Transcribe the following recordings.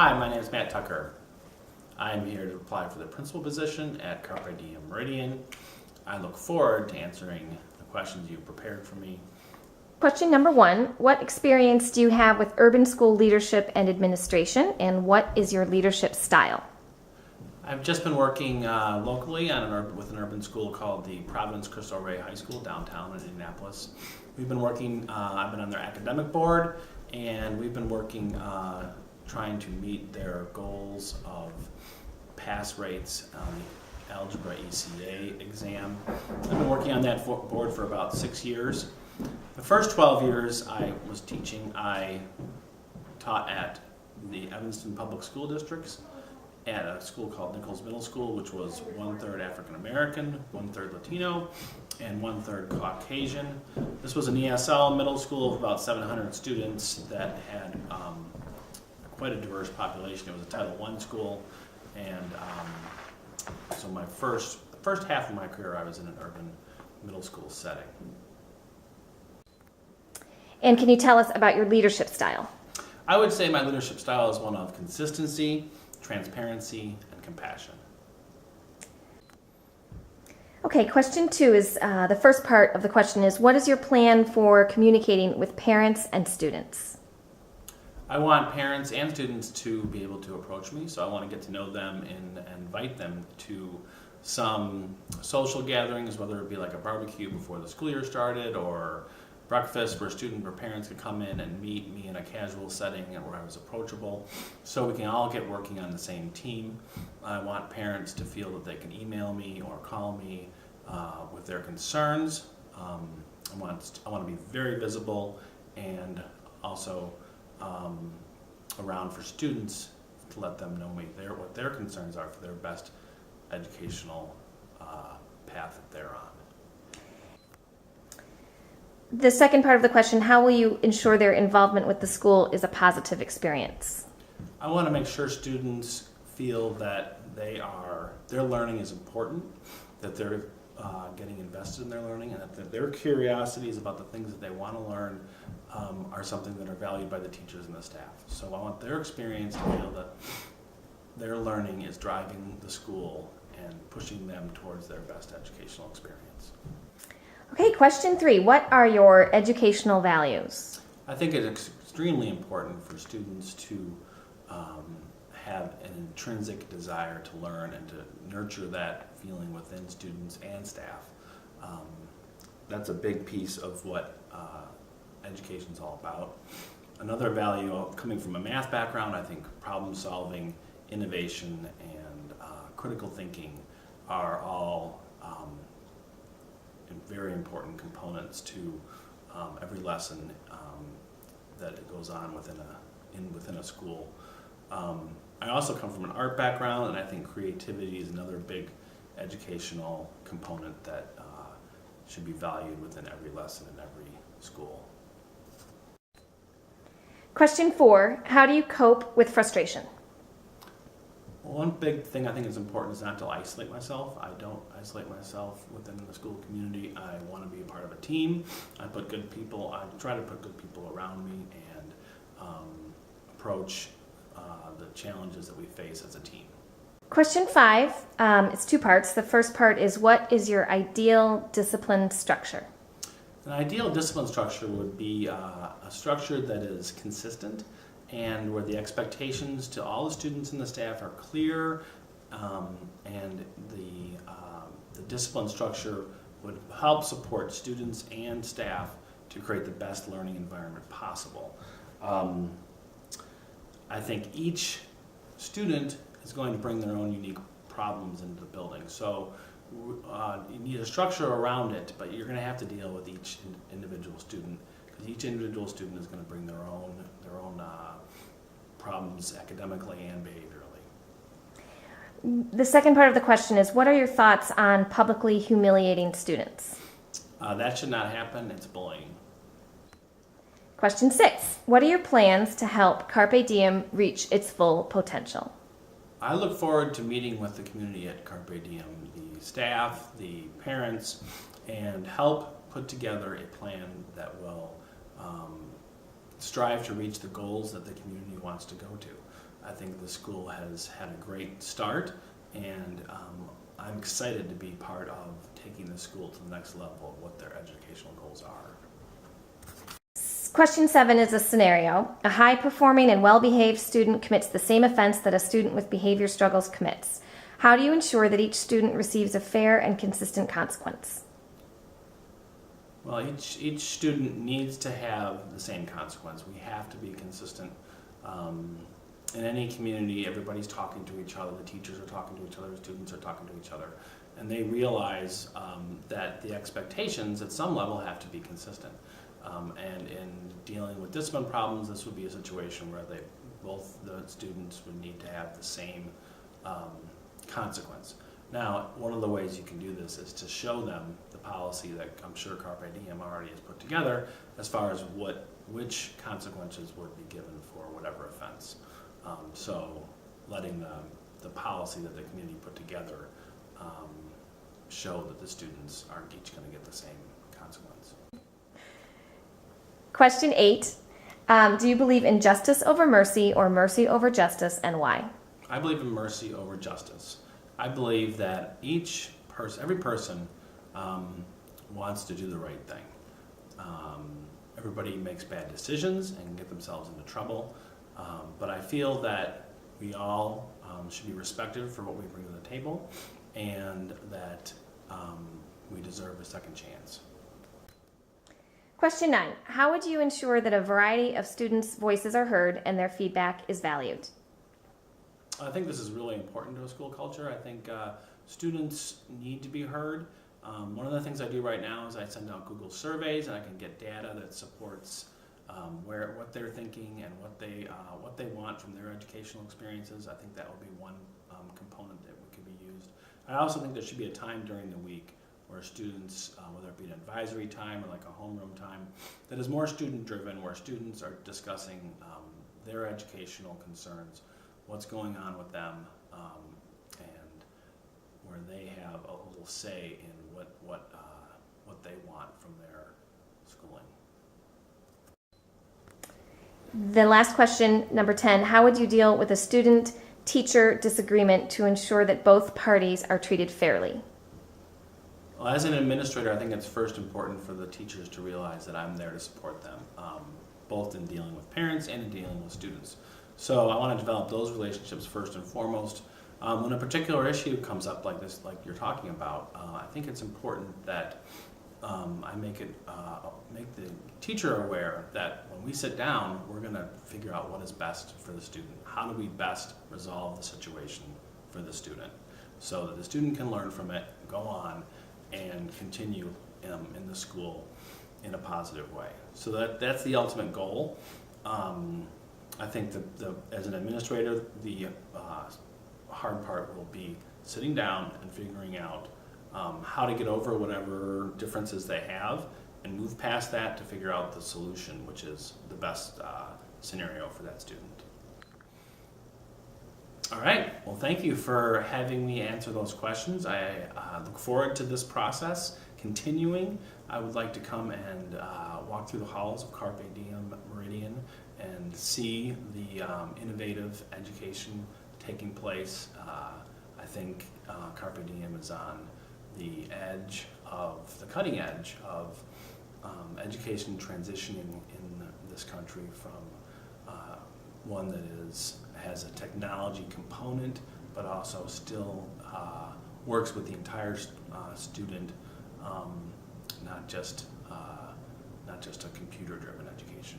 Hi, my name is Matt Tucker. I'm here to apply for the principal position at Carpe Diem Meridian. I look forward to answering the questions you've prepared for me. Question number 1, what experience do you have with urban school leadership and administration, and what is your leadership style? I've just been working locally with an urban school called the Providence Cristo Rey High School downtown in Indianapolis. We've been working, I've been on their academic board, and we've been working trying to meet their goals of pass rates on the Algebra ECA exam. I've been working on that board for about 6 years. The first 12 years I was teaching, I taught at the Evanston Public School Districts at a school called Nichols Middle School, which was 1/3 African American, 1/3 Latino, and 1/3 Caucasian. This was an ESL middle school of about 700 students that had quite a diverse population. It was a Title I school, and so the first half of my career I was in an urban middle school setting. And can you tell us about your leadership style? I would say my leadership style is one of consistency, transparency, and compassion. Okay, question 2 is, the first part of the question is, what is your plan for communicating with parents and students? I want parents and students to be able to approach me, so I want to get to know them and invite them to some social gatherings, whether it be like a barbecue before the school year started or breakfast where students or parents could come in and meet me in a casual setting and where I was approachable, so we can all get working on the same team. I want parents to feel that they can email me or call me with their concerns. I want to be very visible and also around for students to let them know what their concerns are for their best educational path that they're on. The second part of the question, how will you ensure their involvement with the school is a positive experience? I want to make sure students feel that their learning is important, that they're getting invested in their learning, and that their curiosities about the things that they want to learn are something that are valued by the teachers and the staff. So I want their experience to feel that their learning is driving the school and pushing them towards their best educational experience. Okay, question 3, what are your educational values? I think it's extremely important for students to have an intrinsic desire to learn and to nurture that feeling within students and staff. That's a big piece of what education is all about. Another value, coming from a math background, I think problem solving, innovation, and critical thinking are all very important components to every lesson that goes on within a school. I also come from an art background, and I think creativity is another big educational component that should be valued within every lesson in every school. Question 4, how do you cope with frustration? One big thing I think is important is not to isolate myself. I don't isolate myself within the school community. I want to be a part of a team. I try to put good people around me and approach the challenges that we face as a team. Question 5, it's 2 parts. The first part is, what is your ideal discipline structure? An ideal discipline structure would be a structure that is consistent and where the expectations to all the students and the staff are clear, and the discipline structure would help support students and staff to create the best learning environment possible. I think each student is going to bring their own unique problems into the building, so you need a structure around it, but you're going to have to deal with each individual student, because each individual student is going to bring their own problems academically and behaviorally. The second part of the question is, what are your thoughts on publicly humiliating students? That should not happen. It's bullying. Question 6, what are your plans to help Carpe Diem reach its full potential? I look forward to meeting with the community at Carpe Diem, the staff, the parents, and help put together a plan that will strive to reach the goals that the community wants to go to. I think the school has had a great start, and I'm excited to be part of taking the school to the next level of what their educational goals are. Question 7 is a scenario. A high-performing and well-behaved student commits the same offense that a student with behavior struggles commits. How do you ensure that each student receives a fair and consistent consequence? Well, each student needs to have the same consequence. We have to be consistent. In any community, everybody's talking to each other. The teachers are talking to each other. The students are talking to each other. And they realize that the expectations at some level have to be consistent. And in dealing with discipline problems, this would be a situation where both the students would need to have the same consequence. Now, one of the ways you can do this is to show them the policy that I'm sure Carpe Diem already has put together as far as which consequences would be given for whatever offense. So letting the policy that the community put together show that the students aren't each going to get the same consequence. Question 8. Do you believe in justice over mercy or mercy over justice, and why? I believe in mercy over justice. I believe that every person wants to do the right thing. Everybody makes bad decisions and get themselves into trouble, but I feel that we all should be respected for what we bring to the table, and that we deserve a second chance. Question 9. How would you ensure that a variety of students' voices are heard and their feedback is valued? I think this is really important to a school culture. I think students need to be heard. One of the things I do right now is I send out Google surveys, and I can get data that supports what they're thinking and what they want from their educational experiences. I think that would be one component that could be used. I also think there should be a time during the week where students, whether it be an advisory time or like a homeroom time, that is more student-driven, where students are discussing their educational concerns, what's going on with them, and where they have a little say in what they want from their schooling. The last question, number 10. How would you deal with a student-teacher disagreement to ensure that both parties are treated fairly? Well, as an administrator, I think it's first important for the teachers to realize that I'm there to support them, both in dealing with parents and in dealing with students. So I want to develop those relationships first and foremost. When a particular issue comes up like this, like you're talking about, I think it's important that I make the teacher aware that when we sit down, we're going to figure out what is best for the student. How do we best resolve the situation for the student so that the student can learn from it, go on, and continue in the school in a positive way. So that's the ultimate goal. I think as an administrator, the hard part will be sitting down and figuring out how to get over whatever differences they have and move past that to figure out the solution, which is the best scenario for that student. All right, well, thank you for having me answer those questions. I look forward to this process continuing. I would like to come and walk through the halls of Carpe Diem Meridian and see the innovative education taking place. I think Carpe Diem is on the cutting edge of education transitioning in this country from one that has a technology component, but also still works with the entire student, not just a computer-driven education.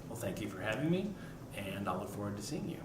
Well, thank you for having me, and I look forward to seeing you.